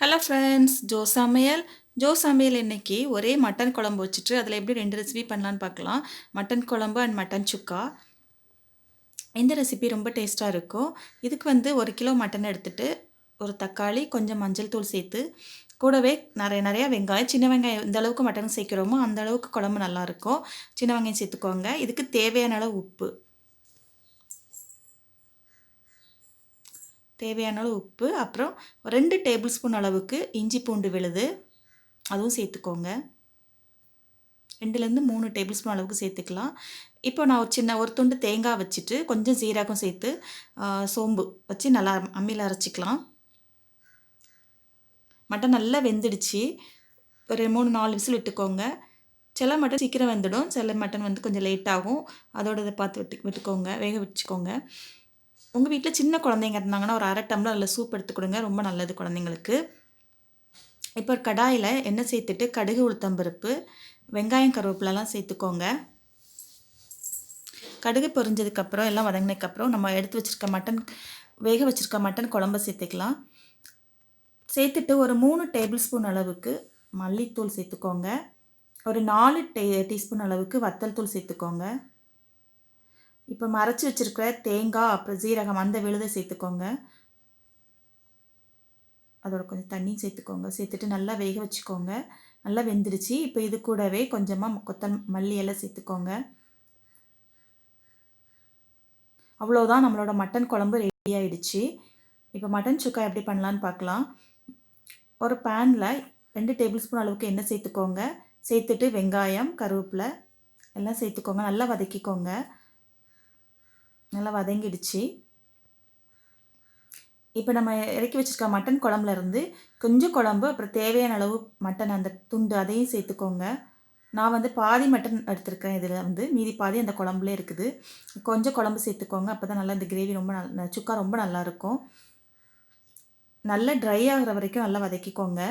Hello friends, Joe சமையல் இன்னைக்கு ஒரே மட்டன் குழம்பு வச்சுட்டு அதில் எப்படி 2 ரெசிபி பண்ணலான்னு பார்க்கலாம். மட்டன் குழம்பு அண்ட் மட்டன் சுக்கா. இந்த ரெசிபி ரொம்ப டேஸ்ட்டாக இருக்கும். இதுக்கு வந்து 1 கிலோ மட்டன் எடுத்துட்டு, ஒரு தக்காளி, கொஞ்சம் மஞ்சள் தூள் சேர்த்து, கூடவே நிறையா வெங்காயம், சின்ன வெங்காயம் எந்த அளவுக்கு மட்டன் சேர்க்குறோமோ அந்த அளவுக்கு குழம்பு நல்லாயிருக்கும். சின்ன வெங்காயம் சேர்த்துக்கோங்க. இதுக்கு தேவையான அளவு உப்பு. அப்புறம் 2 டேபிள் ஸ்பூன் அளவுக்கு இஞ்சி பூண்டு விழுது, அதுவும் சேர்த்துக்கோங்க. 2லேருந்து 3 டேபிள் ஸ்பூன் அளவுக்கு சேர்த்துக்கலாம். இப்போ நான் ஒரு துண்டு தேங்காய் வச்சுட்டு கொஞ்சம் சீரகம் சேர்த்து சோம்பு வச்சு நல்லா அம்மியில் அரைச்சிக்கலாம். மட்டன் நல்லா வெந்துடுச்சு. ஒரு 3-4 விசில் விட்டுக்கோங்க. சில மட்டன் சீக்கிரம் வெந்துடும், சில மட்டன் வந்து கொஞ்சம் லேட் ஆகும். அதோட இதை பார்த்து விட்டுக்கோங்க, வேக வச்சுக்கோங்க. உங்கள் வீட்டில் சின்ன குழந்தைங்க இருந்தாங்கன்னா ஒரு 1/2 டம்ளர் அதில் சூப் எடுத்து கொடுங்க, ரொம்ப நல்லது குழந்தைங்களுக்கு. இப்போ ஒரு கடாயில் எண்ணெய் சேர்த்துட்டு கடுகு, உளுத்தம்பருப்பு, வெங்காயம், கருவேப்பிலலாம் சேர்த்துக்கோங்க. கடுகு பொரிஞ்சதுக்கப்புறம் எல்லாம் வதங்கினதுக்கப்புறம் நம்ம எடுத்து வச்சுருக்க வேக வச்சுருக்க மட்டன் குழம்பு சேர்த்துக்கலாம். சேர்த்துட்டு ஒரு 3 டேபிள் ஸ்பூன் அளவுக்கு மல்லித்தூள் சேர்த்துக்கோங்க. ஒரு 4 டீஸ்பூன் அளவுக்கு வத்தல் தூள் சேர்த்துக்கோங்க. இப்போ மரைச்சி வச்சுருக்கிற தேங்காய் அப்புறம் சீரகம் அந்த விழுதை சேர்த்துக்கோங்க. அதோட கொஞ்சம் தண்ணி சேர்த்துக்கோங்க. சேர்த்துட்டு நல்லா வேக வச்சுக்கோங்க. நல்லா வெந்துடுச்சு. இப்போ இது கூடவே கொஞ்சமாக மல்லி எல்லாம் சேர்த்துக்கோங்க. அவ்வளோதான், நம்மளோட மட்டன் குழம்பு ரெடி ஆகிடுச்சு. இப்போ மட்டன் சுக்கா எப்படி பண்ணலான்னு பார்க்கலாம். ஒரு பேனில் 2 டேபிள் ஸ்பூன் அளவுக்கு எண்ணெய் சேர்த்துக்கோங்க. சேர்த்துட்டு வெங்காயம், கருவேப்பிலை எல்லாம் சேர்த்துக்கோங்க. நல்லா வதக்கிக்கோங்க. நல்லா வதங்கிடுச்சு. இப்போ நம்ம இறக்கி வச்சுருக்க மட்டன் குழம்புலேருந்து கொஞ்சம் குழம்பு, அப்புறம் தேவையான அளவு மட்டன் அந்த துண்டு அதையும் சேர்த்துக்கோங்க. நான் வந்து பாதி மட்டன் எடுத்திருக்கேன். இதில் வந்து மீதி பாதி அந்த குழம்புலே இருக்குது. கொஞ்சம் குழம்பு சேர்த்துக்கோங்க. அப்போ தான் நல்லா இந்த கிரேவி ரொம்ப சுக்கா ரொம்ப நல்லாயிருக்கும். நல்லா ட்ரை ஆகிற வரைக்கும் நல்லா வதக்கிக்கோங்க.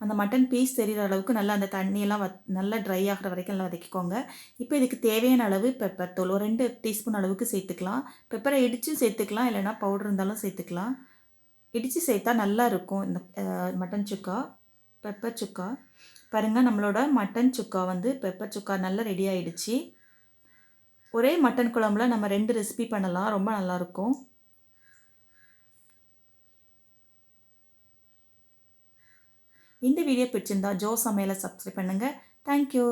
அந்த மட்டன் பீஸ் தெரிகிற அளவுக்கு நல்லா அந்த தண்ணியெல்லாம் நல்லா ட்ரை ஆகிற வரைக்கும் நல்லா வதக்கிக்கோங்க. இப்போ இதுக்கு தேவையான அளவு பெப்பர் தூள் ஒரு 2 டீஸ்பூன் அளவுக்கு சேர்த்துக்கலாம். பெப்பரை இடித்தும் சேர்த்துக்கலாம், இல்லைனா பவுடர் இருந்தாலும் சேர்த்துக்கலாம். இடித்து சேர்த்தா நல்லா இருக்கும் இந்த மட்டன் சுக்கா, பெப்பர் சுக்கா. பாருங்கள், நம்மளோட மட்டன் சுக்கா வந்து பெப்பர் சுக்கா நல்லா ரெடி ஆகிடுச்சு. ஒரே மட்டன் குழம்புல நம்ம 2 ரெசிபி பண்ணலாம், ரொம்ப நல்லாயிருக்கும். இந்த வீடியோ பிடிச்சிருந்தா ஜோ சமையலை சப்ஸ்கிரைப் பண்ணுங்கள். தேங்க்யூ.